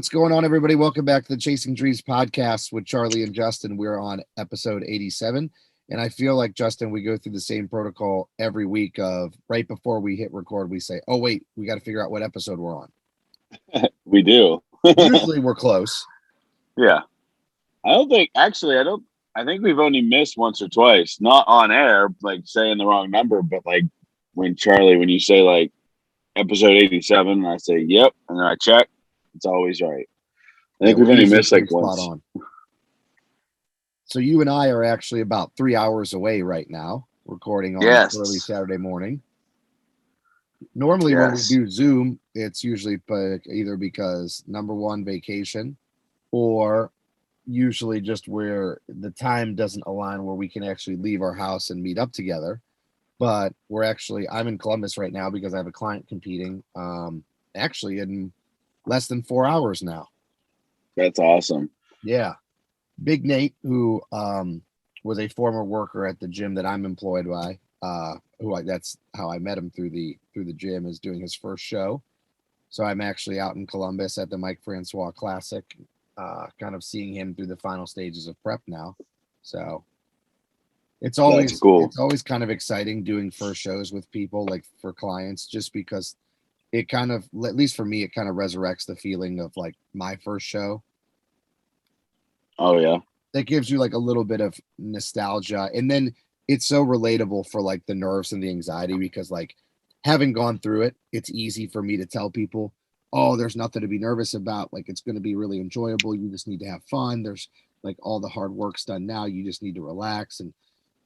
what's going on, everybody? Welcome back to the Chasing Dreams podcast with Charlie and Justin. We're on episode 87. And I feel like, Justin, we go through the same protocol every week of right before we hit record, we say, oh, wait, we got to figure out what episode we're on. We do. Usually we're close. Yeah. I think we've only missed once or twice, not on air, like saying the wrong number, but like when you say like episode 87, and I say, yep, and then I check, it's always right. I think we've only missed like once. On. So you and I are actually about 3 hours away right now, recording on early Saturday morning. Normally when we do Zoom, it's usually either because number one, vacation, or usually just where the time doesn't align where we can actually leave our house and meet up together. But I'm in Columbus right now because I have a client competing actually in less than 4 hours now. That's awesome. Yeah. Big Nate, who was a former worker at the gym that I'm employed by, that's how I met him through the gym, is doing his first show. So I'm actually out in Columbus at the Mike Francois Classic, kind of seeing him through the final stages of prep now. So it's always cool. It's always kind of exciting doing first shows with people, like for clients, just because it kind of, at least for me, it kind of resurrects the feeling of like my first show. Oh yeah. That gives you like a little bit of nostalgia. And then it's so relatable for like the nerves and the anxiety, because like having gone through it, it's easy for me to tell people, oh, there's nothing to be nervous about. Like, it's going to be really enjoyable. You just need to have fun. There's like all the hard work's done now. You just need to relax. And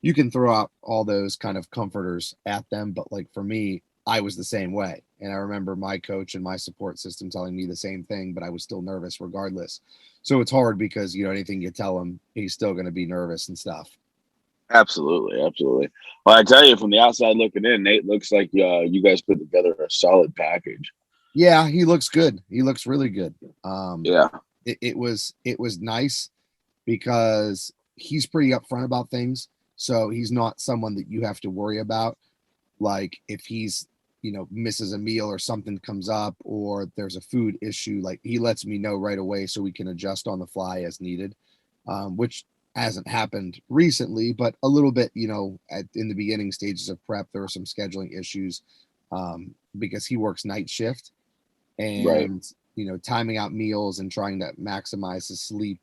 you can throw out all those kind of comforters at them. But like for me, I was the same way. And I remember my coach and my support system telling me the same thing, but I was still nervous regardless. So it's hard because, anything you tell him, he's still going to be nervous and stuff. Absolutely. Absolutely. Well, I tell you, from the outside looking in, Nate, looks like you guys put together a solid package. Yeah, he looks good. He looks really good. Yeah. It was nice because he's pretty upfront about things. So he's not someone that you have to worry about. Like if he's, misses a meal or something comes up or there's a food issue, like he lets me know right away so we can adjust on the fly as needed, which hasn't happened recently, but a little bit, in the beginning stages of prep, there were some scheduling issues because he works night shift and, timing out meals and trying to maximize his sleep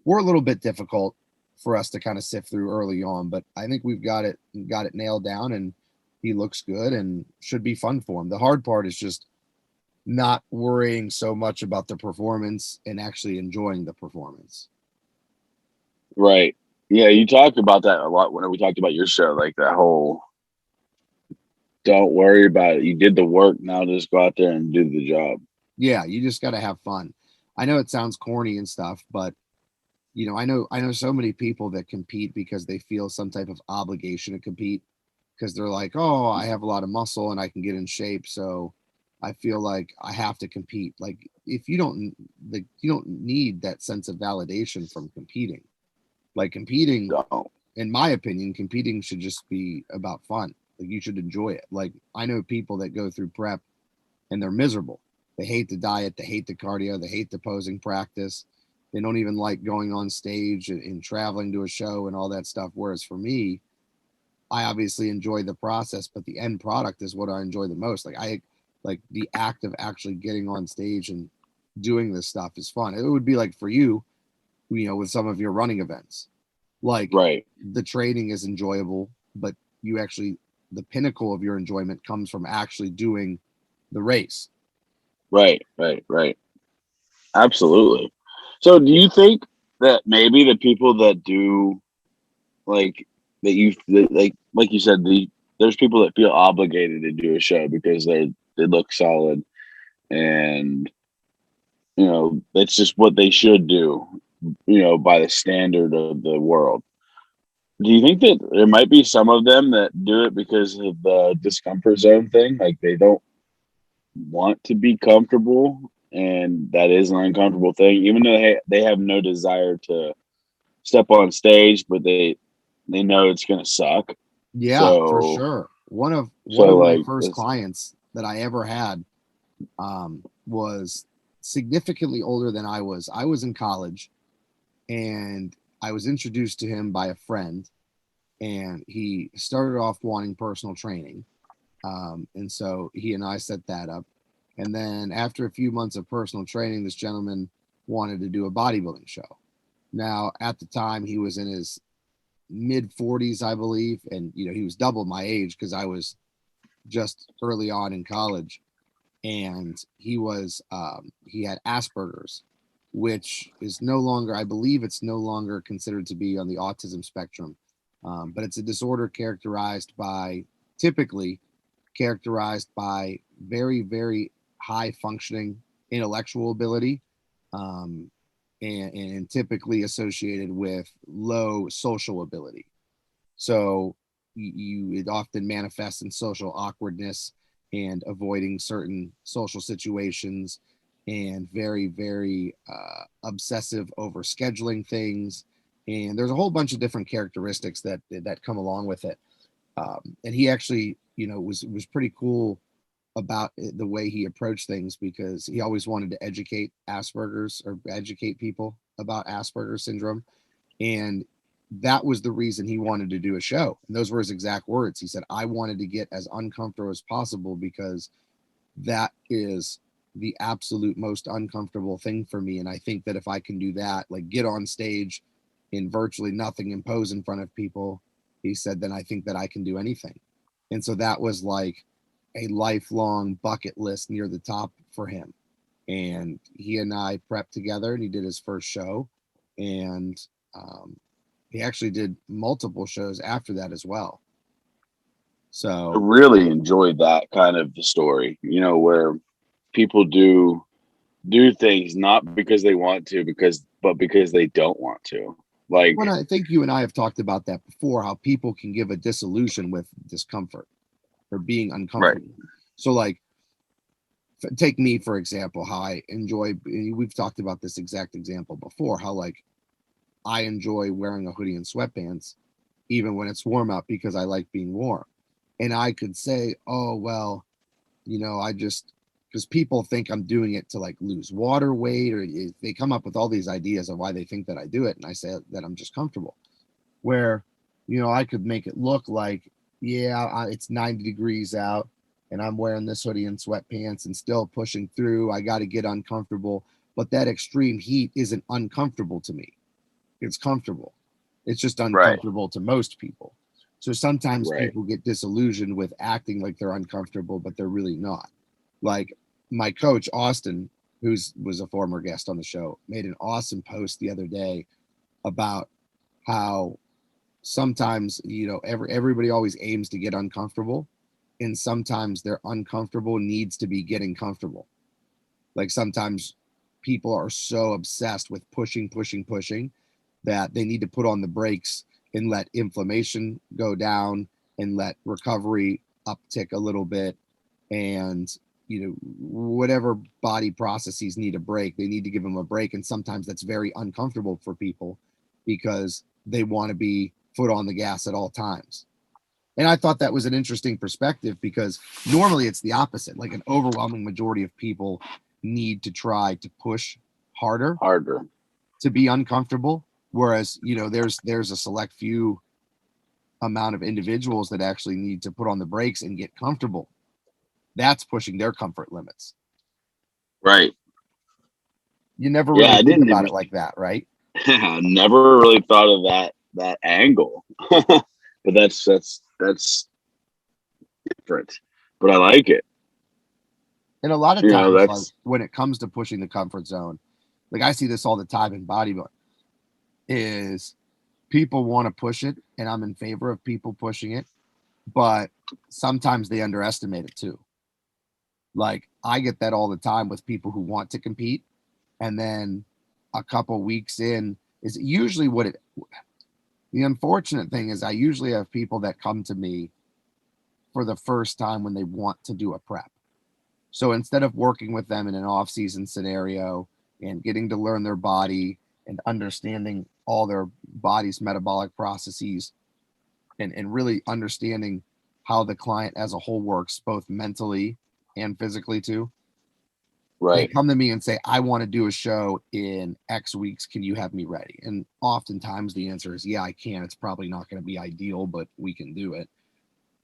were a little bit difficult for us to kind of sift through early on, but I think we've got it nailed down, and he looks good and should be fun for him. The hard part is just not worrying so much about the performance and actually enjoying the performance. Right. Yeah, you talked about that a lot when we talked about your show, like that whole don't worry about it. You did the work, now just go out there and do the job. Yeah, you just got to have fun. I know it sounds corny and stuff, but I know so many people that compete because they feel some type of obligation to compete, because they're like, oh, I have a lot of muscle and I can get in shape, so I feel like I have to compete. Like if you don't need that sense of validation from competing. Like competing, in my opinion, competing should just be about fun. Like you should enjoy it. Like I know people that go through prep and they're miserable. They hate the diet, they hate the cardio, they hate the posing practice. They don't even like going on stage and traveling to a show and all that stuff. Whereas for me, I obviously enjoy the process, but the end product is what I enjoy the most. Like the act of actually getting on stage and doing this stuff is fun. It would be like for you, with some of your running events, like the training is enjoyable, but the pinnacle of your enjoyment comes from actually doing the race. Right. Absolutely. So do you think that maybe the people that do like you said, there's people that feel obligated to do a show because they look solid and that's just what they should do, by the standard of the world. Do you think that there might be some of them that do it because of the discomfort zone thing? Like they don't want to be comfortable, and that is an uncomfortable thing, even though they have no desire to step on stage, but they know it's going to suck. Yeah, for sure. One of my first clients that I ever had was significantly older than I was. I was in college, and I was introduced to him by a friend, and he started off wanting personal training. And so he and I set that up. And then after a few months of personal training, this gentleman wanted to do a bodybuilding show. Now, at the time, he was in his mid 40s, I believe. And, he was double my age because I was just early on in college. And he had Asperger's, which is no longer, I believe it's no longer considered to be on the autism spectrum. But it's a disorder typically characterized by very, very high functioning intellectual ability, um, and typically associated with low social ability. So it often manifests in social awkwardness and avoiding certain social situations, and very, very obsessive over scheduling things. And there's a whole bunch of different characteristics that come along with it. And he actually, was pretty cool about the way he approached things, because he always wanted to educate people about Asperger's syndrome. And that was the reason he wanted to do a show. And those were his exact words. He said, I wanted to get as uncomfortable as possible because that is the absolute most uncomfortable thing for me. And I think that if I can do that, like get on stage in virtually nothing and pose in front of people, he said, then I think that I can do anything. And so that was like a lifelong bucket list near the top for him. And he and I prepped together, and he did his first show. And he actually did multiple shows after that as well. I So really enjoyed that kind of the story, where people do things not because they want to, but because they don't want to. Like, when I think you and I have talked about that before, how people can give a disillusion with discomfort or being right, uncomfortable. So like, take me for example, how I enjoy, we've talked about this exact example before, how like I enjoy wearing a hoodie and sweatpants even when it's warm out because I like being warm. And I could say, oh well, I just, because people think I'm doing it to like lose water weight, or they come up with all these ideas of why they think that I do it, and I say that I'm just comfortable. Where, I could make it look like, yeah, it's 90 degrees out and I'm wearing this hoodie and sweatpants and still pushing through. I got to get uncomfortable, but that extreme heat isn't uncomfortable to me. It's comfortable. It's just right, uncomfortable to most people. So sometimes right. people get disillusioned with acting like they're uncomfortable, but they're really not. Like my coach, Austin, was a former guest on the show, made an awesome post the other day about how sometimes, everybody always aims to get uncomfortable, and sometimes their uncomfortable needs to be getting comfortable. Like sometimes people are so obsessed with pushing that they need to put on the brakes and let inflammation go down and let recovery uptick a little bit. And whatever body processes need a break, they need to give them a break. And sometimes that's very uncomfortable for people because they want to be foot on the gas at all times. And I thought that was an interesting perspective, because normally it's the opposite. Like an overwhelming majority of people need to try to push harder Harder. to be uncomfortable. Whereas, there's a select few amount of individuals that actually need to put on the brakes and get comfortable. That's pushing their comfort limits. Right. You never Yeah, really I think didn't about even it like that, right? never really thought of that angle. But that's different. But I like it. And a lot of times, like That's when it comes to pushing the comfort zone, like I see this all the time in bodybuilding, is people want to push it, and I'm in favor of people pushing it, but sometimes they underestimate it too. Like I get that all the time with people who want to compete, and then a couple weeks in is usually what it. The unfortunate thing is I usually have people that come to me for the first time when they want to do a prep. So instead of working with them in an off-season scenario and getting to learn their body and understanding all their body's metabolic processes, and really understanding how the client as a whole works, both mentally and physically too, They Right. come to me and say, I want to do a show in X weeks. Can you have me ready? And oftentimes the answer is, yeah, I can. It's probably not going to be ideal, but we can do it.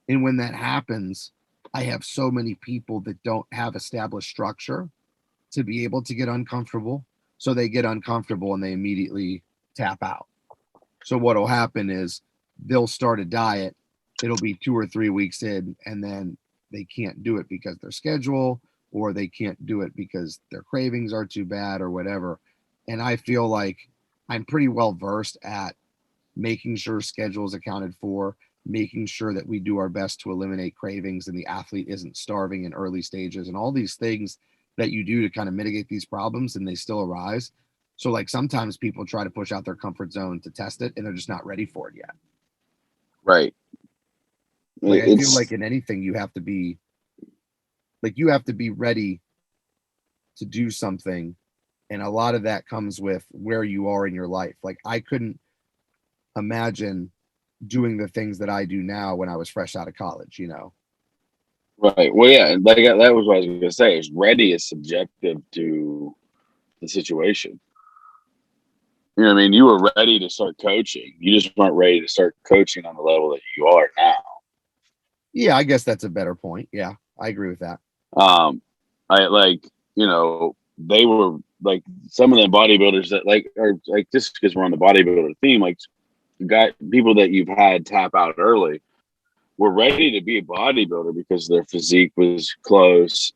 And when that happens, I have so many people that don't have established structure to be able to get uncomfortable. So they get uncomfortable and they immediately tap out. So what will happen is they'll start a diet. It'll be 2 or 3 weeks in, and then they can't do it because their schedule, or they can't do it because their cravings are too bad or whatever. And I feel like I'm pretty well versed at making sure schedule is accounted for, making sure that we do our best to eliminate cravings and the athlete isn't starving in early stages, and all these things that you do to kind of mitigate these problems and they still arise. So like sometimes people try to push out their comfort zone to test it and they're just not ready for it yet. Right. Like I feel like It's in anything you have to be ready to do something, and a lot of that comes with where you are in your life. Like I couldn't imagine doing the things that I do now when I was fresh out of college, you know. right. Well, yeah, like that was what I was going to say. Is ready is subjective to the situation. You know what I mean? You were ready to start coaching. You just weren't ready to start coaching on the level that you are now. Yeah, I guess that's a better point. Yeah, I agree with that. Um, I like, they were like some of the bodybuilders that like are like just because we're on the bodybuilder theme, like people that you've had tap out early were ready to be a bodybuilder because their physique was close,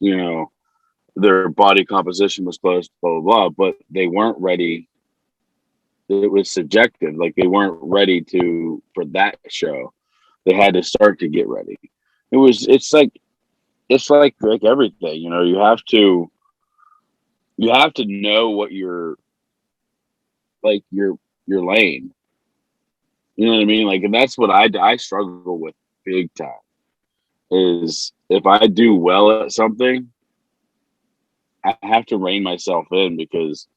their body composition was close, blah blah blah, but they weren't ready. It was subjective, like they weren't ready to for that show. They had to start to get ready. It's like everything, you have to know what like your lane. You know what I mean? Like, and that's what I struggle with big time. Is if I do well at something, I have to rein myself in because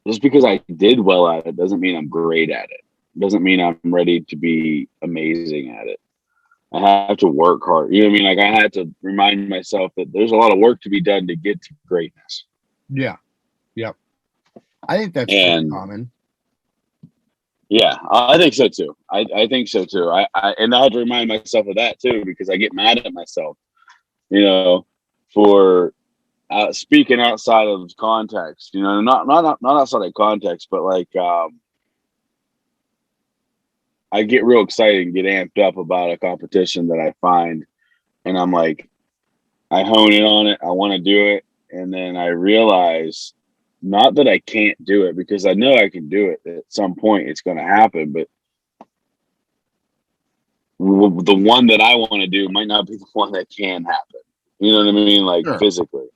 just because I did well at it doesn't mean I'm great at it. Doesn't mean I'm ready to be amazing at it. I have to work hard. You know what I mean? Like I had to remind myself that there's a lot of work to be done to get to greatness. Yeah. Yep. I think that's pretty And common. yeah, I think so too. I think so too. And I had to remind myself of that too because I get mad at myself, for speaking outside of context. Not outside of context, but like I get real excited and get amped up about a competition that I find, and I'm like, I hone in on it. I want to do it, and then I realize not that I can't do it because I know I can do it. At some point, it's going to happen, but the one that I want to do might not be the one that can happen. You know what I mean? Like Sure. physically.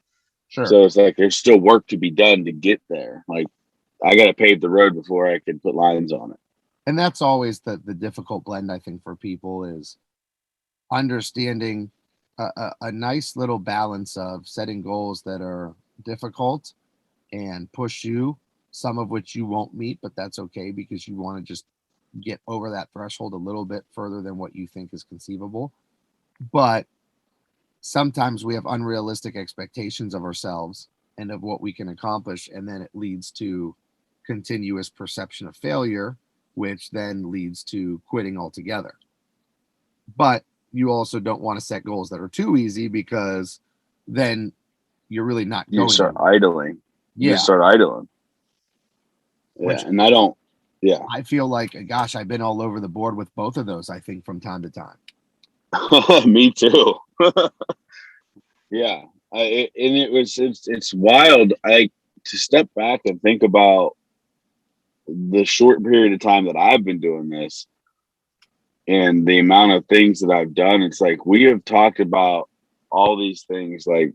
Sure. So it's like there's still work to be done to get there. Like I got to pave the road before I can put lines on it. And that's always the difficult blend, I think, for people is understanding a nice little balance of setting goals that are difficult and push you, some of which you won't meet, but that's okay because you want to just get over that threshold a little bit further than what you think is conceivable. But sometimes we have unrealistic expectations of ourselves and of what we can accomplish, and then it leads to continuous perception of failure, which then leads to quitting altogether. But you also don't want to set goals that are too easy because then you're really not You going start anywhere. idling. You Yeah, just start idling. Yeah, which and I don't. Yeah, I feel like, gosh, I've been all over the board with both of those, I think, from time to time. me too. Yeah, it's wild. I to step back and think about the short period of time that I've been doing this and the amount of things that I've done. It's like we have talked about all these things like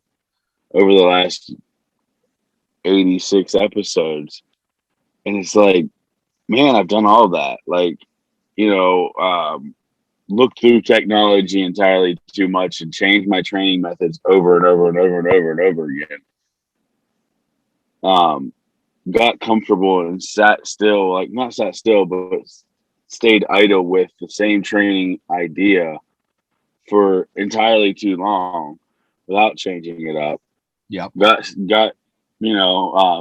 over the last 86 episodes, and it's like, man, I've done all that. Like, looked through technology entirely too much and changed my training methods over and over and over and over and over again. Got comfortable and sat still, like not sat still, but stayed idle with the same training idea for entirely too long without changing it up. Yep. got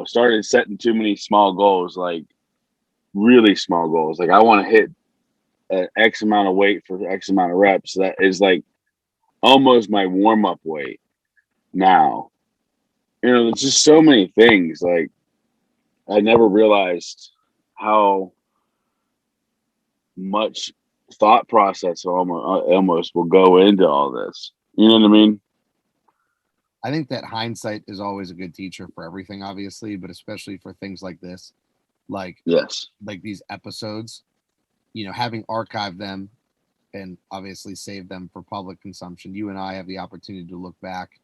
started setting too many small goals, like really small goals. Like I want to hit an X amount of weight for X amount of reps. That is like almost my warm up weight now. There's just so many things. Like I never realized how much thought process almost will go into all this. You know what I mean? I think that hindsight is always a good teacher for everything, obviously, but especially for things like this, like Yes. like these episodes, having archived them and obviously save them for public consumption. You and I have the opportunity to look back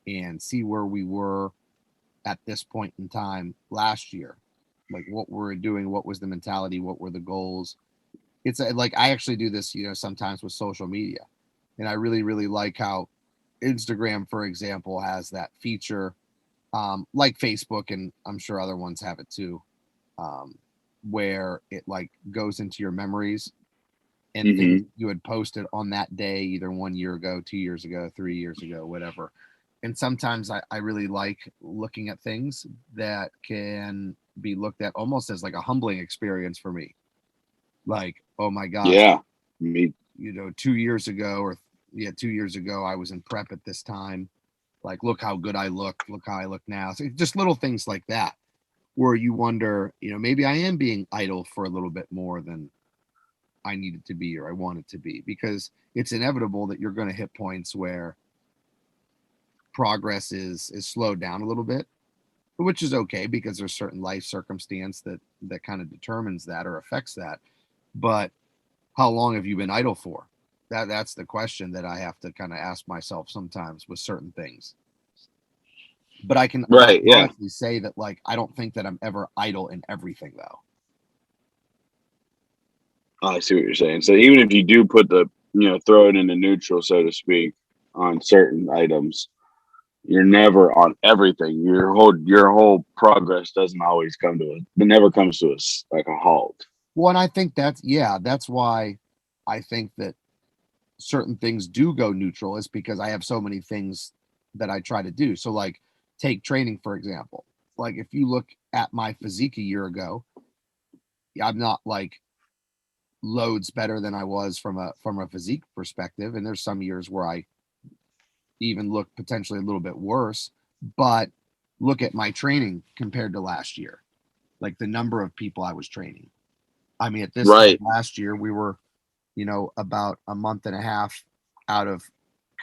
and see where we were at this point in time last year, like what we're doing, what was the mentality, what were the goals. It's like I actually do this, sometimes with social media, and I really, really like how Instagram, for example, has that feature, like Facebook, and I'm sure other ones have it too, where it like goes into your memories and things Mm-hmm. you had posted on that day, either 1 year ago, 2 years ago, 3 years ago, whatever. And sometimes I really like looking at things that can be looked at almost as like a humbling experience for me. Like, oh my gosh, Yeah. Me. 2 years ago, or yeah, 2 years ago, I was in prep at this time. Like, look how good I look how I look now. So just little things like that, where you wonder, maybe I am being idle for a little bit more than I needed to be or I wanted to be, because it's inevitable that you're going to hit points where progress is slowed down a little bit, which is okay because there's certain life circumstance that kind of determines that or affects that. But how long have you been idle for? That's the question that I have to kind of ask myself sometimes with certain things. But I Right. can Yeah. honestly say that, like, I don't think that I'm ever idle in everything though. Oh, I see what you're saying. So even if you do put throw it into neutral, so to speak, on certain items, you're never on everything. Your whole progress doesn't always come to it. It never comes to us like a halt. Well, and I think that's why I think that certain things do go neutral, is because I have so many things that I try to do. So like take training for example. Like if you look at my physique a year ago, I'm not like loads better than I was from a physique perspective, and there's some years where I even look potentially a little bit worse, but look at my training compared to last year. Like the number of people I was training. I mean, at this time Right. last year, we were, about a month and a half out of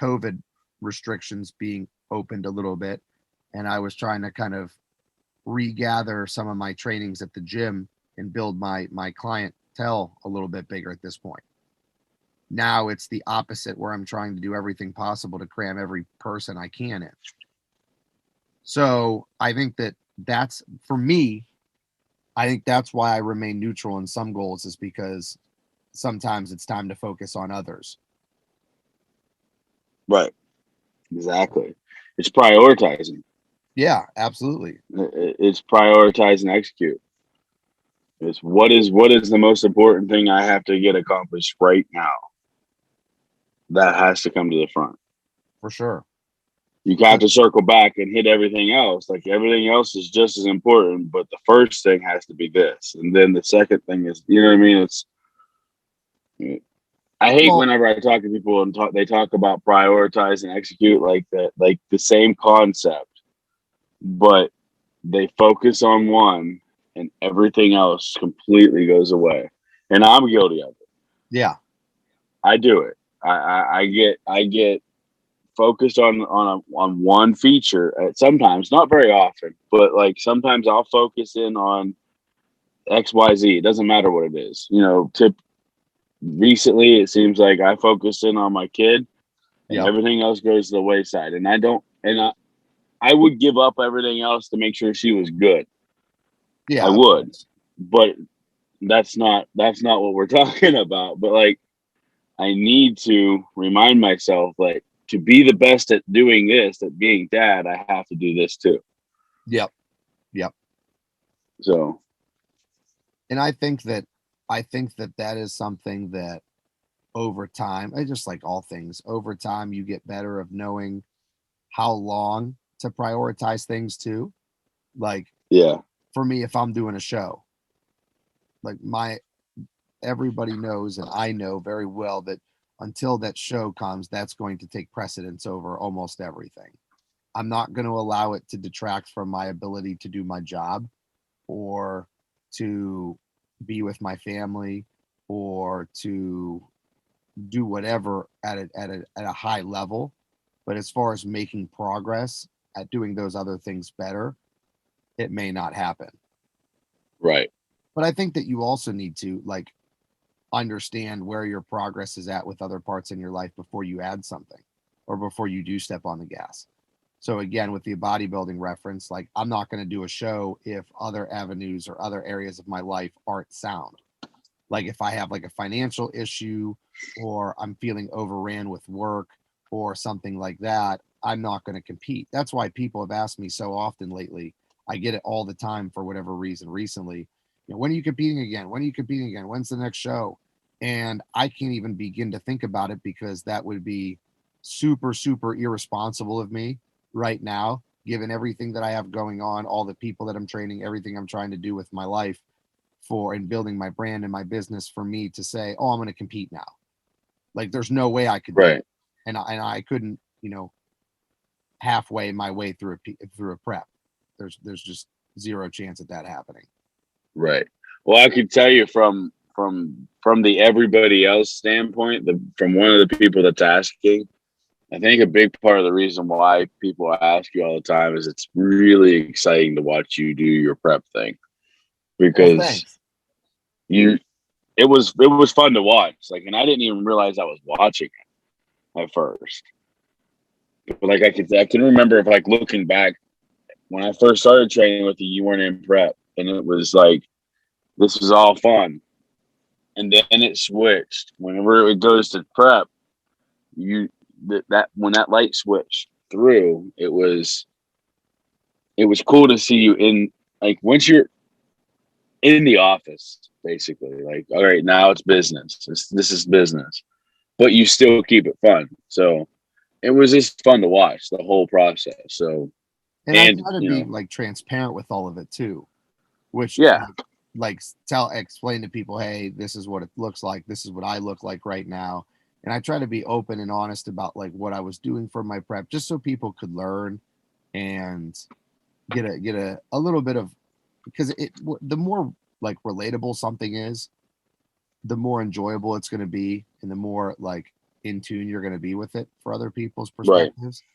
COVID restrictions being opened a little bit. And I was trying to kind of regather some of my trainings at the gym and build my clientele a little bit bigger at this point. Now it's the opposite, where I'm trying to do everything possible to cram every person I can in. So I think that's for me. I think that's why I remain neutral in some goals, is because sometimes it's time to focus on others. Right. Exactly. It's prioritizing. Yeah, absolutely. It's prioritize and execute. It's what is the most important thing I have to get accomplished right now. That has to come to the front. For sure. You have to circle back and hit everything else. Like everything else is just as important, but the first thing has to be this, and then the second thing is, you know what I mean? I hate Well, whenever I talk to people and they talk about prioritize and execute like that, like the same concept, but they focus on one and everything else completely goes away. And I'm guilty of it. yeah, I do it. I get focused on one feature at sometimes, not very often, but like sometimes I'll focus in on XYZ. It doesn't matter what it is. Recently it seems like I focused in on my kid and yep, everything else goes to the wayside. And I don't and I would give up everything else to make sure she was good. I yeah, of would. course. But that's not what we're talking about. But like I need to remind myself, like, to be the best at doing this, at being dad, I have to do this too. Yep, yep. So And I think that that is something that over time, I just like all things, over time you get better of knowing how long to prioritize things too. Like Yeah. for me, if I'm doing a show, like everybody knows, and I know very well that until that show comes, that's going to take precedence over almost everything. I'm not going to allow it to detract from my ability to do my job or to be with my family or to do whatever at a high level. But as far as making progress at doing those other things better, it may not happen. Right. But I think that you also need to like understand where your progress is at with other parts in your life before you add something or before you do step on the gas. So again, with the bodybuilding reference, like I'm not going to do a show if other avenues or other areas of my life aren't sound. Like if I have like a financial issue or I'm feeling overran with work or something like that, I'm not going to compete. That's why people have asked me so often lately. I get it all the time for whatever reason recently. When are you competing again? When are you competing again? When's the next show? And I can't even begin to think about it because that would be super, super irresponsible of me right now, given everything that I have going on, all the people that I'm training, everything I'm trying to do with my life for and building my brand and my business for me to say, oh, I'm going to compete now. Like there's no way I could do it. And I couldn't, halfway my way through a prep. There's just zero chance of that happening. Right. Well, I could tell you from the everybody else standpoint, from one of the people that's asking, I think a big part of the reason why people ask you all the time is it's really exciting to watch you do your prep thing because it was fun to watch. Like, and I didn't even realize I was watching it at first. But like I can remember if like looking back when I first started training with you weren't in prep, and it was like this was all fun, and then it switched. Whenever it goes to prep, that when that light switched through, it was cool to see you in like once you're in the office, basically. Like, all right, now it's business. This is business, but you still keep it fun. So it was just fun to watch the whole process. So, and I try to be like transparent with all of it too, which like explain to people, hey, this is what it looks like. This is what I look like right now. And I try to be open and honest about like what I was doing for my prep, just so people could learn and get a little bit of, because the more like relatable something is, the more enjoyable it's going to be, and the more like in tune you're going to be with it for other people's perspectives. Right.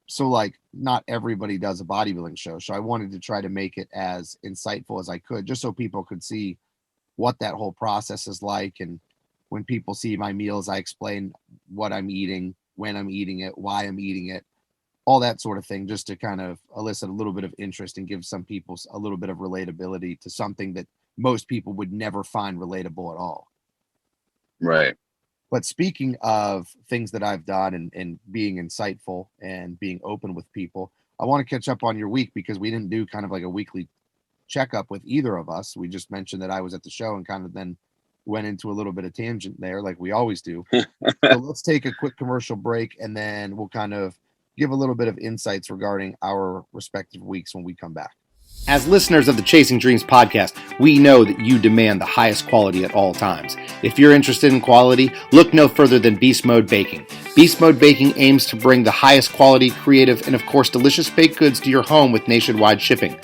So like not everybody does a bodybuilding show. So I wanted to try to make it as insightful as I could, just so people could see what that whole process is like. And when people see my meals, I explain what I'm eating, when I'm eating it, why I'm eating it, all that sort of thing, just to kind of elicit a little bit of interest and give some people a little bit of relatability to something that most people would never find relatable at all. Right. But speaking of things that I've done and being insightful and being open with people, I want to catch up on your week because we didn't do kind of like a weekly checkup with either of us. We just mentioned that I was at the show and kind of then went into a little bit of tangent there like we always do. So let's take a quick commercial break and then we'll kind of give a little bit of insights regarding our respective weeks when we come back. As listeners of the Chasing Dreams podcast, we know that you demand the highest quality at all times. If you're interested in quality, look no further than Beast Mode Baking. Beast Mode Baking aims to bring the highest quality, creative, and of course delicious baked goods to your home with nationwide shipping.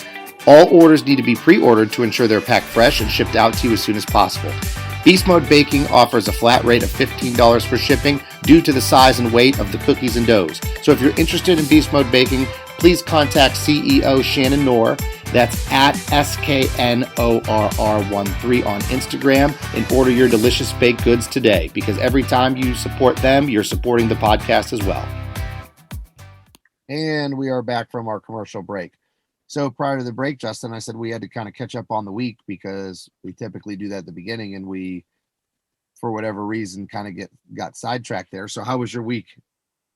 All orders need to be pre-ordered to ensure they're packed fresh and shipped out to you as soon as possible. Beast Mode Baking offers a flat rate of $15 for shipping due to the size and weight of the cookies and doughs. So if you're interested in Beast Mode Baking, please contact CEO Shannon Knorr. That's at SKNORR13 on Instagram and order your delicious baked goods today, because every time you support them, you're supporting the podcast as well. And we are back from our commercial break. So prior to the break, Justin, I said we had to kind of catch up on the week because we typically do that at the beginning and we, for whatever reason, kind of got sidetracked there. So how was your week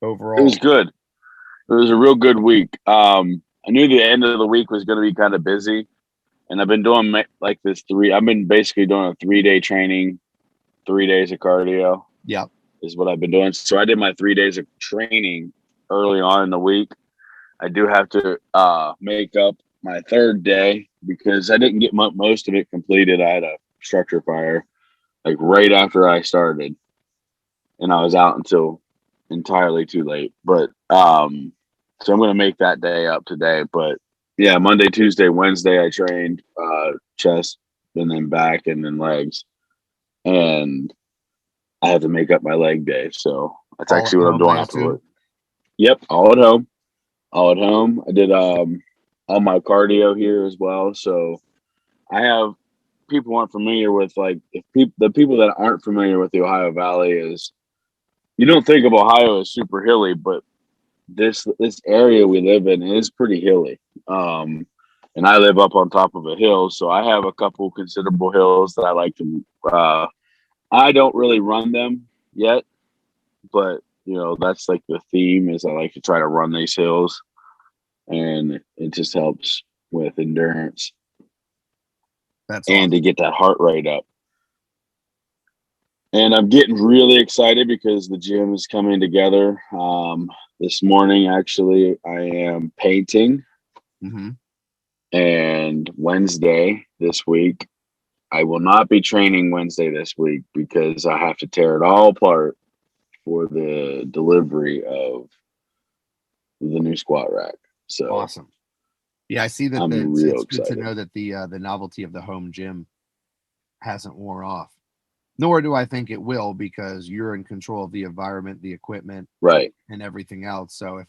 overall? It was good. It was a real good week. I knew the end of the week was going to be kind of busy, and I've been doing like this I've been basically doing a 3-day training, 3 days of cardio. Yep. Is what I've been doing. So I did my 3 days of training early on in the week. I do have to make up my third day because I didn't get most of it completed. I had a structure fire like right after I started, and I was out until entirely too late. But so I'm gonna make that day up today. But yeah, Monday, Tuesday, Wednesday I trained chest and then back and then legs, and I have to make up my leg day. So that's All at actually what I'm home, I doing assume. afterward. Yep, all at home. All at home. I did all my cardio here as well. So I have people aren't familiar with like if the people that aren't familiar with the Ohio Valley is you don't think of Ohio as super hilly, but this area we live in is pretty hilly. Um, and I live up on top of a hill, so I have a couple considerable hills that I like to. I don't really run them yet, but that's like the theme is I like to try to run these hills, and it just helps with endurance That's and to awesome. get that heart rate up. And I'm getting really excited because the gym is coming together. This morning, actually, I am painting, Mm-hmm. and Wednesday this week, I will not be training Wednesday this week because I have to tear it all apart for the delivery of the new squat rack. So Awesome. Yeah, I see that. I'm It's real good to excited. know that the novelty of the home gym hasn't worn off. Nor do I think it will because you're in control of the environment, the equipment, Right. and everything else. So if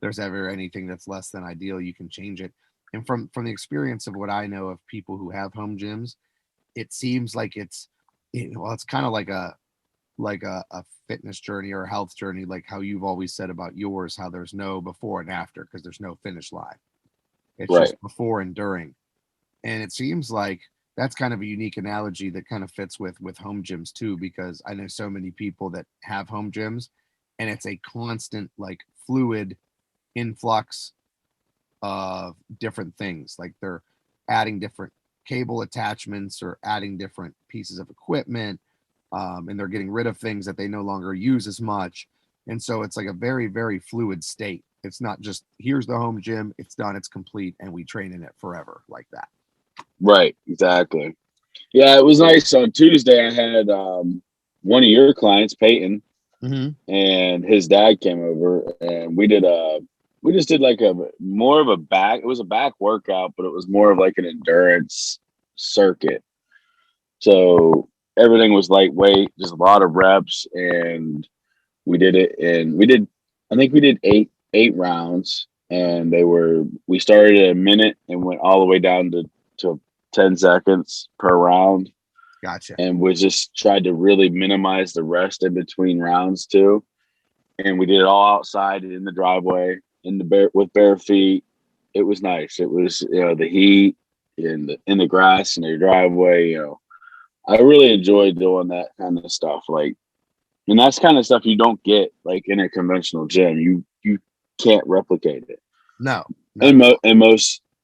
there's ever anything that's less than ideal, you can change it. And from the experience of what I know of people who have home gyms, it seems like it's kind of like a fitness journey or a health journey, like how you've always said about yours, how there's no before and after because there's no finish line. It's Right. just before and during. And it seems like that's kind of a unique analogy that kind of fits with home gyms too, because I know so many people that have home gyms and it's a constant like fluid influx of different things. Like they're adding different cable attachments or adding different pieces of equipment, and they're getting rid of things that they no longer use as much. And so it's like a very, very fluid state. It's not just here's the home gym, it's done, it's complete, and we train in it forever like that. Right. Exactly. Yeah, it was nice. On Tuesday, I had one of your clients, Peyton, Mm-hmm. and his dad came over, and we just did like a more of a back. It was a back workout, but it was more of like an endurance circuit. So everything was lightweight, just a lot of reps, and we did it. And I think we did eight rounds, and we started at a minute and went all the way down to 10 seconds per round, Gotcha. and we just tried to really minimize the rest in between rounds too. And we did it all outside in the driveway with bare feet. It was nice. It was the heat in the grass in your driveway. I really enjoyed doing that kind of stuff. Like, and that's kind of stuff you don't get like in a conventional gym. You can't replicate it No, not at all.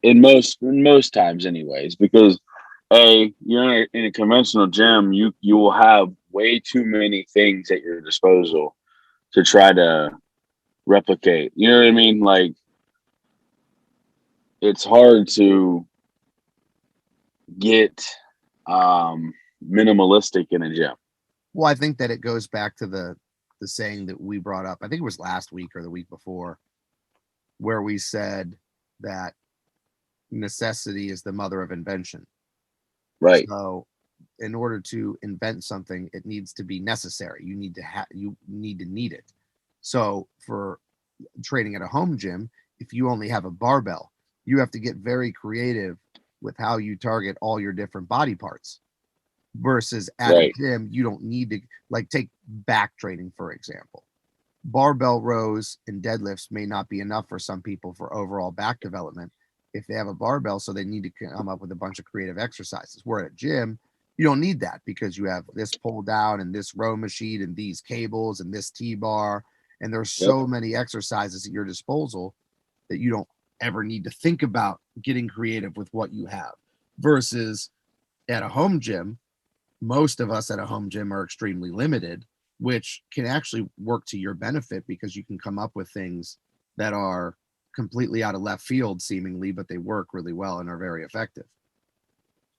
in most times, anyways, because you're in a conventional gym, you will have way too many things at your disposal to try to replicate. You know what I mean? Like it's hard to get minimalistic in a gym. Well, I think that it goes back to the saying that we brought up. I think it was last week or the week before, where we said that necessity is the mother of invention. Right. So, in order to invent something, it needs to be necessary. You need it. So, for training at a home gym, if you only have a barbell, you have to get very creative with how you target all your different body parts. Versus at a Right. gym, you don't need to like take back training, for example. Barbell rows and deadlifts may not be enough for some people for overall back development if they have a barbell, so they need to come up with a bunch of creative exercises. Where at a gym, you don't need that because you have this pull down and this row machine and these cables and this T-bar, and there's Yep. so many exercises at your disposal that you don't ever need to think about getting creative with what you have. Versus at a home gym, most of us at a home gym are extremely limited, which can actually work to your benefit because you can come up with things that are completely out of left field seemingly, but they work really well and are very effective.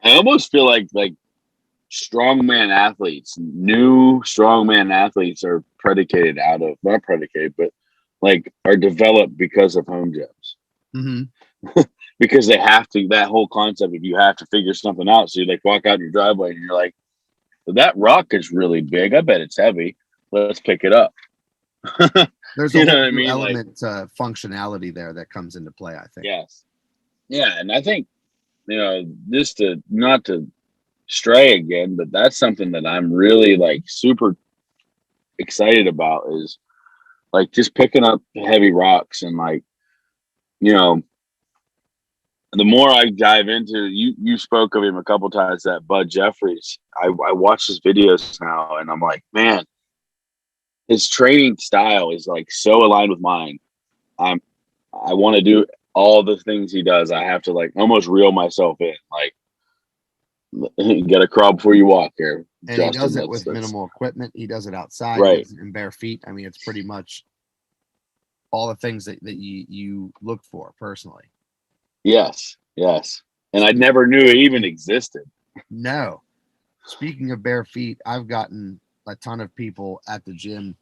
I almost feel like strongman athletes, new strongman athletes are predicated out of, not predicated, but like are developed because of home gyms. Mm-hmm. Because they have to, that whole concept of you have to figure something out. So you like walk out your driveway and you're like, that rock is really big. I bet it's heavy. Let's pick it up. There's a whole new element to functionality there that comes into play, I think. Yes. Yeah. And I think, just to not to stray again, but that's something that I'm really like super excited about is like just picking up heavy rocks and like, the more I dive into, you spoke of him a couple times, that Bud Jeffries. I watch his videos now and I'm like, man, his training style is like so aligned with mine. I want to do all the things he does. I have to like almost reel myself in. Like, you got to crawl before you walk here. And Justin, he does it with minimal equipment. He does it outside, right? He does it in bare feet. I mean, it's pretty much all the things that you look for personally. Yes. And I never knew it even existed. No. Speaking of bare feet, I've gotten a ton of people at the gym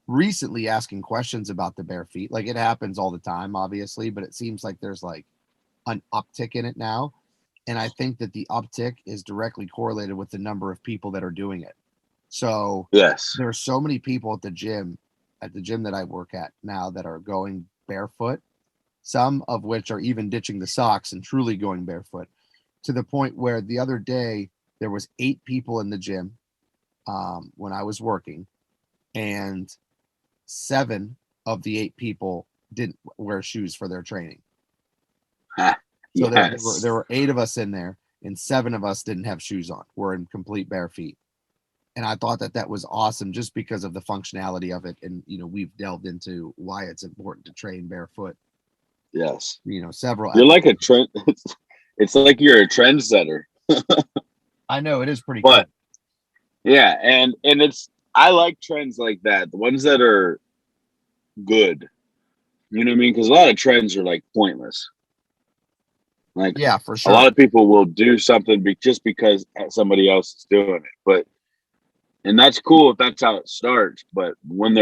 recently asking questions about the bare feet. Like, it happens all the time, obviously, but it seems like there's like an uptick in it now. And I think that the uptick is directly correlated with the number of people that are doing it. So yes, there are so many people at the gym that I work at now that are going barefoot, some of which are even ditching the socks and truly going barefoot, to the point where the other day there was 8 people in the gym when I was working, and 7 of the 8 people didn't wear shoes for their training. So yes. there were 8 of us in there, and 7 of us didn't have shoes on. We're in complete bare feet. And I thought that was awesome just because of the functionality of it. And, we've delved into why it's important to train barefoot. Yes. Several. You're like a trend. It's like you're a trendsetter. I know, it is pretty cool. Yeah. And I like trends like that. The ones that are good, you know what I mean? Because a lot of trends are like pointless. Like, yeah, for sure. A lot of people will do something just because somebody else is doing it, and that's cool if that's how it starts. But when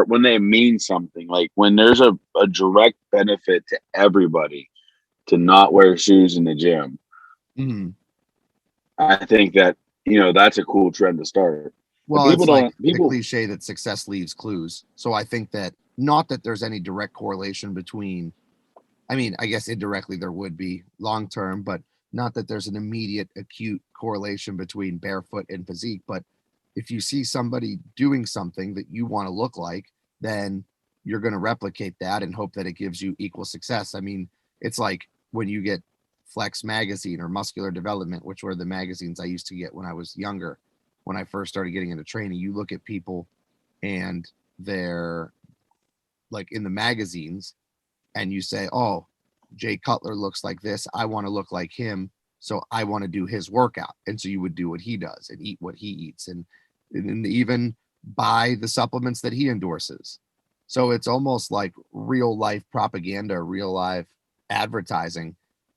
when they mean something, like when there's a direct benefit to everybody to not wear shoes in the gym, mm-hmm. I think that that's a cool trend to start. Well, it's like the cliche that success leaves clues. So I think that not that there's any direct correlation between. I mean, I guess indirectly there would be long term, but not that there's an immediate acute correlation between barefoot and physique. But if you see somebody doing something that you want to look like, then you're going to replicate that and hope that it gives you equal success. I mean, it's like when you get Flex Magazine or Muscular Development, which were the magazines I used to get when I was younger, when I first started getting into training. You look at people and they're like in the magazines, and you say, oh, Jay Cutler looks like this. I want to look like him. So I want to do his workout. And so you would do what he does and eat what he eats and even buy the supplements that he endorses. So it's almost like real life propaganda, real life advertising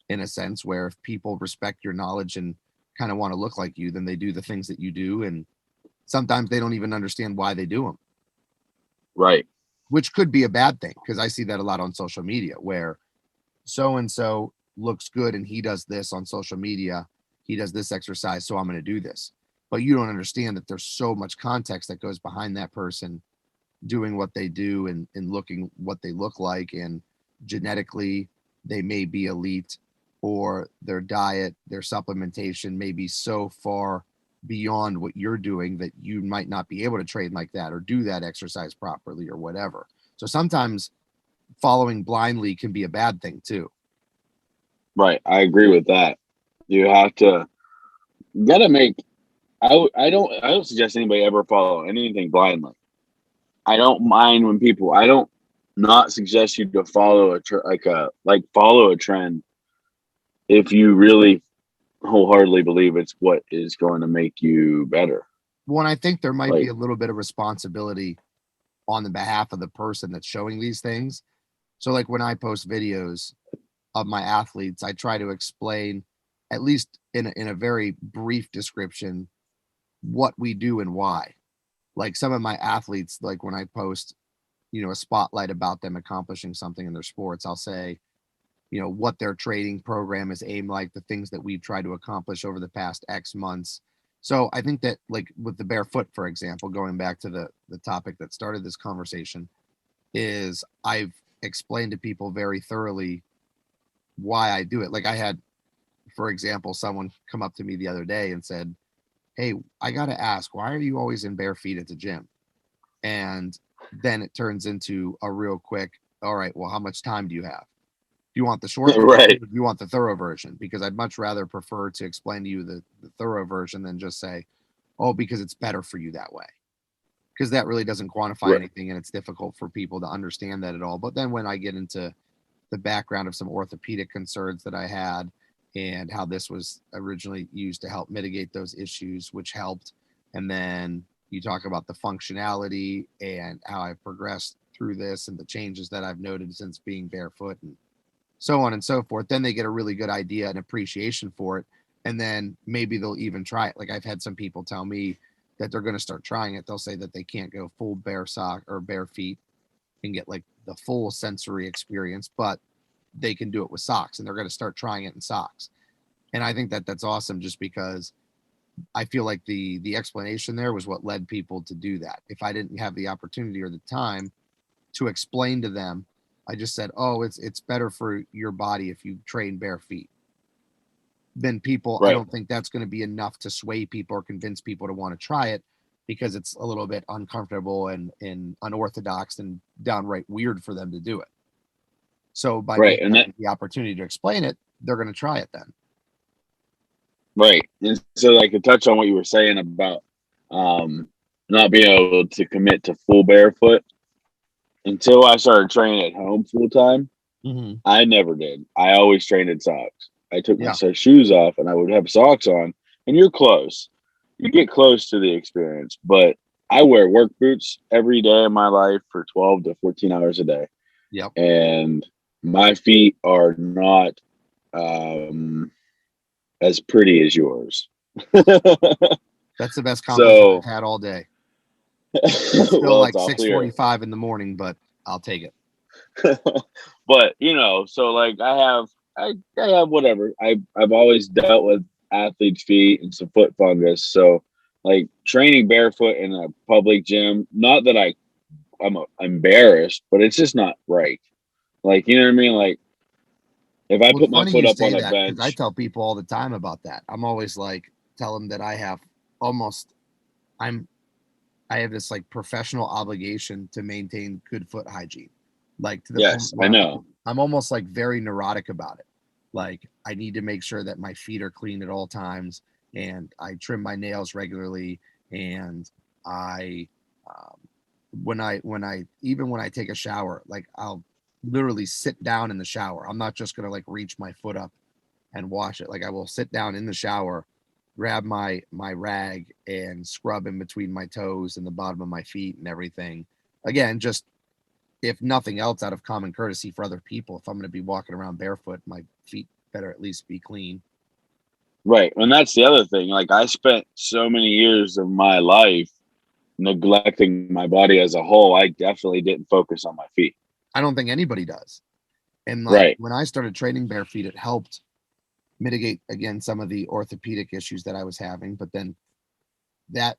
in a sense, where if people respect your knowledge and kind of want to look like you, then they do the things that you do. And sometimes they don't even understand why they do them. Right. Which could be a bad thing, because I see that a lot on social media where so-and-so looks good and he does this on social media. He does this exercise, so I'm going to do this. But you don't understand that there's so much context that goes behind that person doing what they do and looking what they look like. And genetically, they may be elite, or their diet, their supplementation may be so far beyond what you're doing that you might not be able to train like that or do that exercise properly or whatever. So sometimes following blindly can be a bad thing too. Right. I agree with that. You have to, I don't suggest anybody ever follow anything blindly. I don't mind when people, I don't not suggest you to follow follow a trend if you really wholeheartedly believe it's what is going to make you better. Well, I think there might be a little bit of responsibility on the behalf of the person that's showing these things So like when I post videos of my athletes, I try to explain, at least in a very brief description, what we do and why. Like some of my athletes, like when I post, a spotlight about them accomplishing something in their sports, I'll say, what their training program is aimed like, the things that we've tried to accomplish over the past X months. So I think that like with the barefoot, for example, going back to the topic that started this conversation, is I've explained to people very thoroughly why I do it. Like I had, for example, someone come up to me the other day and said, "Hey, I got to ask, why are you always in bare feet at the gym?" And then it turns into a real quick, all right, well, how much time do you have? Do you want the short version Right. or do you want the thorough version? Because I'd much rather prefer to explain to you the thorough version than just say, oh, because it's better for you that way. Because that really doesn't quantify Right. anything and it's difficult for people to understand that at all. But then when I get into the background of some orthopedic concerns that I had and how this was originally used to help mitigate those issues, which helped. And then you talk about the functionality and how I've progressed through this and the changes that I've noted since being barefoot and so on and so forth. Then they get a really good idea and appreciation for it. And then maybe they'll even try it. Like I've had some people tell me that they're going to start trying it. They'll say that they can't go full bare sock or bare feet and get like the full sensory experience, but they can do it with socks and they're going to start trying it in socks. And I think that that's awesome just because I feel like the explanation there was what led people to do that. If I didn't have the opportunity or the time to explain to them, I just said, "Oh, it's better for your body if you train bare feet." Then people, I Right. don't think that's going to be enough to sway people or convince people to want to try it because it's a little bit uncomfortable and unorthodox and downright weird for them to do it. So by me Right. And that having the opportunity to explain it, they're going to try it then. right. And so like to touch on what you were saying about um not being able to commit to full barefoot until I started training at home full time, Mm-hmm. I never did. I always trained in socks. I took my Yeah. shoes off and I would have socks on, and you're close. You get close to the experience, but I wear work boots every day of my life for 12 to 14 hours a day. Yep. And my feet are not um, as pretty as yours. That's the best compliment I've So, had all day. It's still well, it's like all clear. 6:45 in the morning, but I'll take it. But so like I have whatever. I've always dealt with athlete's feet and some foot fungus. So like training barefoot in a public gym, not that I'm embarrassed, but it's just not right. Like you know what I mean? Like if I Well, it's put my funny foot you up say on a that because I bench, tell people all the time about that. I'm always like, tell them that I have almost, I'm, I have this like professional obligation to maintain good foot hygiene, like to the point yes, I where know. I'm almost like very neurotic about it. Like I need to make sure that my feet are clean at all times, and I trim my nails regularly, and I, um, when I even when I take a shower, like I'll literally sit down in the shower. I'm not just gonna like reach my foot up and wash it. Like I will sit down in the shower, grab my rag and scrub in between my toes and the bottom of my feet and everything. Again, just if nothing else out of common courtesy for other people, if I'm going to be walking around barefoot, my feet better at least be clean. Right. And that's the other thing. Like I spent so many years of my life neglecting my body as a whole. I definitely didn't focus on my feet. I don't think anybody does. And like Right. when I started training bare feet, it helped mitigate again some of the orthopedic issues that I was having. But then that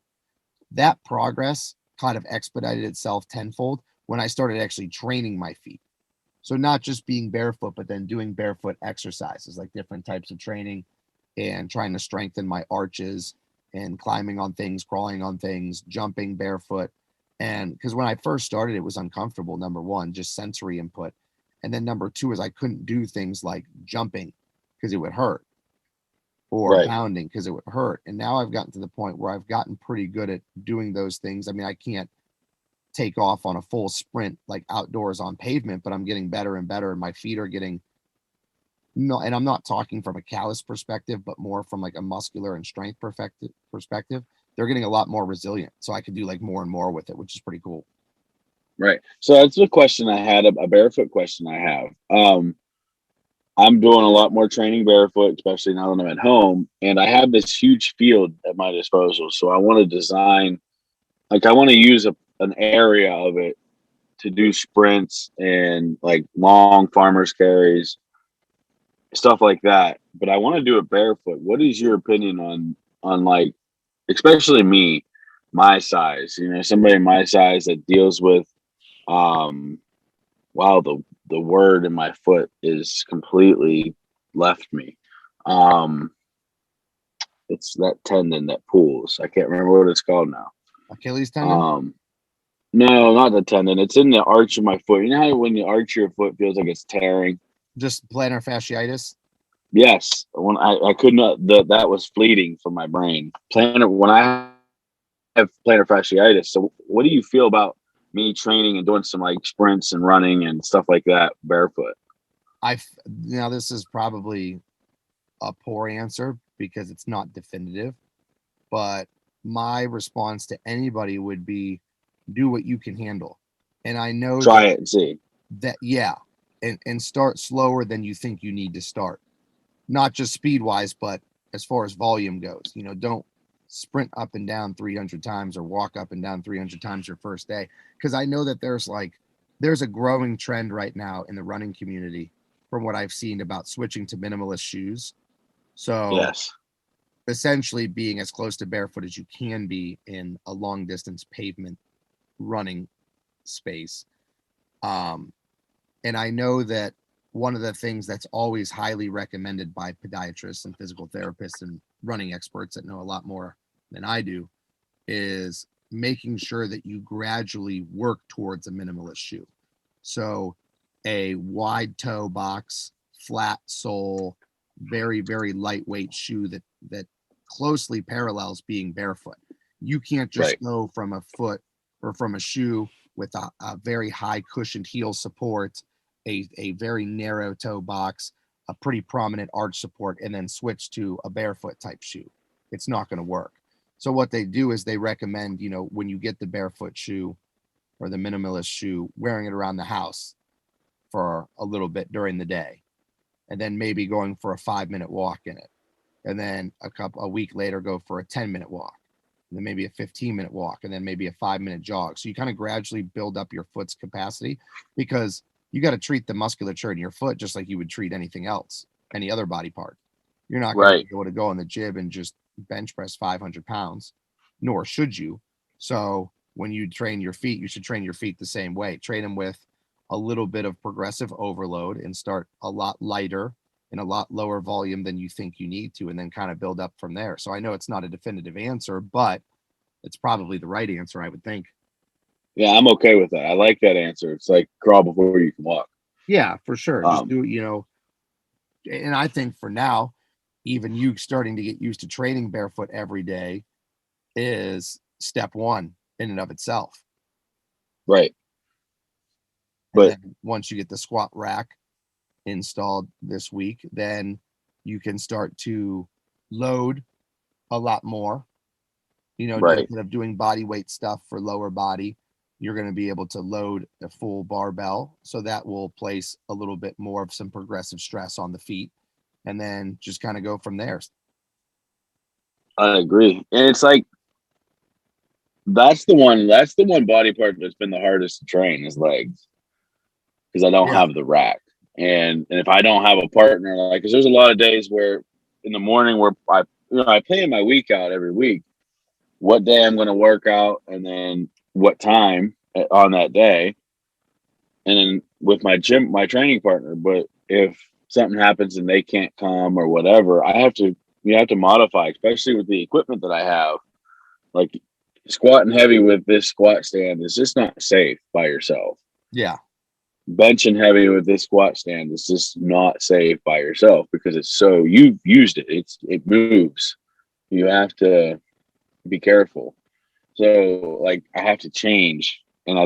that progress kind of expedited itself tenfold when I started actually training my feet. So not just being barefoot, but then doing barefoot exercises, like different types of training and trying to strengthen my arches and climbing on things, crawling on things, jumping barefoot. And because when I first started, it was uncomfortable. Number one, just sensory input. And then number two is I couldn't do things like jumping because it would hurt or Right. bounding because it would hurt. And now I've gotten to the point where I've gotten pretty good at doing those things. I mean, I can't take off on a full sprint like outdoors on pavement, but I'm getting better and better. And my feet are getting no, and I'm not talking from a callus perspective, but more from like a muscular and strength perspective. They're getting a lot more resilient. So I can do like more and more with it, which is pretty cool. Right. So that's a question I had, a barefoot question I have. I'm doing a lot more training barefoot, especially now that I'm at home, and I have this huge field at my disposal. So I want to design, like, I want to use an area of it to do sprints and like long farmers carries, stuff like that. But I want to do it barefoot. What is your opinion on like, especially me, my size? You know, somebody my size that deals with, um, wow, the word in my foot is completely left me. Um, it's that tendon that pulls. I can't remember what it's called now. Achilles tendon? Um, no, not the tendon. It's in the arch of my foot. You know how when you arch your foot feels like it's tearing? Just plantar fasciitis? Yes. When I could not, that was fleeting from my brain. When I have plantar fasciitis. So what do you feel about me training and doing some like sprints and running and stuff like that barefoot? Now this is probably a poor answer because it's not definitive, but my response to anybody would be do what you can handle. And I know Try it and see. that yeah, and start slower than you think you need to start. Not just speed wise, but as far as volume goes. You know, don't sprint up and down 300 times or walk up and down 300 times your first day, because I know that there's a growing trend right now in the running community from what I've seen about switching to minimalist shoes. So Yes. essentially being as close to barefoot as you can be in a long distance pavement running space. And I know that one of the things that's always highly recommended by podiatrists and physical therapists and running experts that know a lot more than I do is making sure that you gradually work towards a minimalist shoe. So a wide toe box, flat sole, very, very lightweight shoe that closely parallels being barefoot. You can't just go from a foot or from a shoe with a very high cushioned heel support, a very narrow toe box, a pretty prominent arch support, and then switch to a barefoot type shoe. It's not going to work. So what they do is they recommend, you know, when you get the barefoot shoe or the minimalist shoe, wearing it around the house for a little bit during the day, and then maybe going for a 5-minute walk in it, and then a week later go for a 10-minute walk, and then maybe a 15-minute walk, and then maybe a 5-minute jog. So you kind of gradually build up your foot's capacity, because you got to treat the musculature in your foot just like you would treat anything else, any other body part. You're not going to be able to go in the gym and just bench press 500 pounds, nor should you. So when you train your feet, you should train your feet the same way. Train them with a little bit of progressive overload and start a lot lighter in a lot lower volume than you think you need to, and then kind of build up from there. So I know it's not a definitive answer, but it's probably the right answer, I would think. Yeah, I'm okay with that. I like that answer. It's like crawl before you can walk. Yeah, for sure. Just do it, you know. And I think for now, even you starting to get used to training barefoot every day is step one in and of itself. Right. And then once you get the squat rack installed this week, then you can start to load a lot more. You know, instead of doing body weight stuff for lower body, you're going to be able to load a full barbell. So that will place a little bit more of some progressive stress on the feet, and then just kind of go from there. I agree. And it's like, that's the one body part that's been the hardest to train is legs, because I don't have the rack. And if I don't have a partner, like, because there's a lot of days where in the morning where I plan my week out every week, what day I'm going to work out, and then what time on that day, and then with my training partner. But if something happens and they can't come or whatever, you have to modify, especially with the equipment that I have. Like, squatting heavy with this squat stand is just not safe by yourself. Yeah. Benching heavy with this squat stand is just not safe by yourself, because you've used it. It moves. You have to be careful. So like, I have to change, and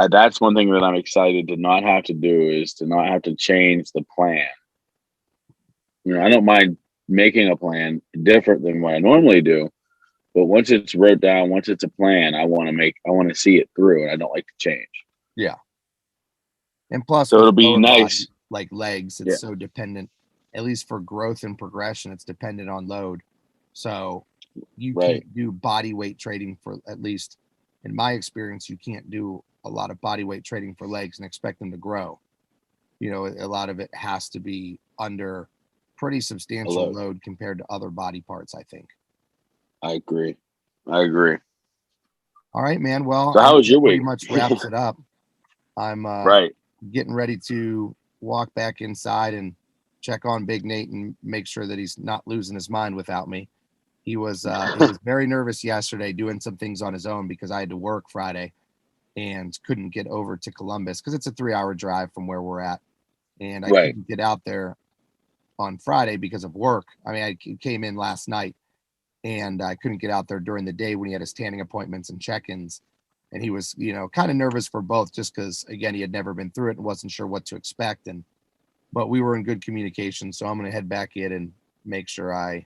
that's one thing that I'm excited to not have to do, is to not have to change the plan. You know, I don't mind making a plan different than what I normally do, But once it's wrote down, once it's a plan, I want to see it through, and I don't like to change. Yeah. And plus, so with it'll be lower nice. body, like legs, it's so dependent, at least for growth and progression, it's dependent on load. So you can't do body weight training for, at least in my experience, you can't do a lot of body weight training for legs and expect them to grow. You know, a lot of it has to be under pretty substantial load compared to other body parts, I think. I agree. All right, man. Well, so how was your week? Pretty much wraps it up. I'm getting ready to walk back inside and check on Big Nate and make sure that he's not losing his mind without me. He was very nervous yesterday doing some things on his own because I had to work Friday and couldn't get over to Columbus because it's a 3-hour drive from where we're at. And I couldn't get out there on Friday because of work. I mean, I came in last night and I couldn't get out there during the day when he had his tanning appointments and check-ins. And he was, kind of nervous for both just because, again, he had never been through it and wasn't sure what to expect. But we were in good communication. So I'm going to head back in and make sure I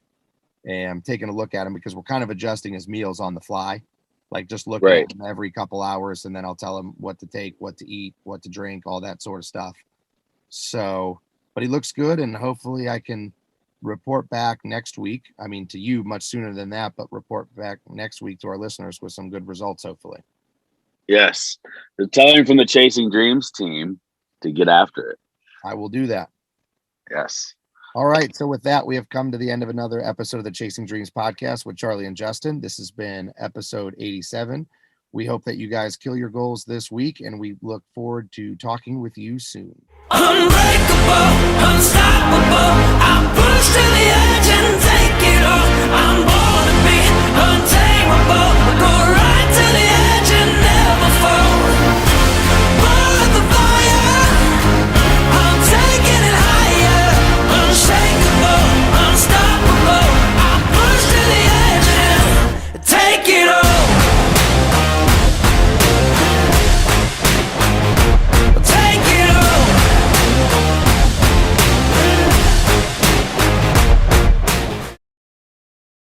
am taking a look at him because we're kind of adjusting his meals on the fly, like just looking at him every couple hours. And then I'll tell him what to take, what to eat, what to drink, all that sort of stuff. So, but he looks good. And hopefully I can report back next week. I mean, to you much sooner than that, but report back next week to our listeners with some good results, hopefully. Yes. They're telling from the Chasing Dreams team to get after it. I will do that. Yes. All right. So with that, we have come to the end of another episode of the Chasing Dreams podcast with Charlie and Justin. This has been episode 87. We hope that you guys kill your goals this week, and we look forward to talking with you soon. Unbreakable, unstoppable, I'm pushed to the edge and take it all. I'm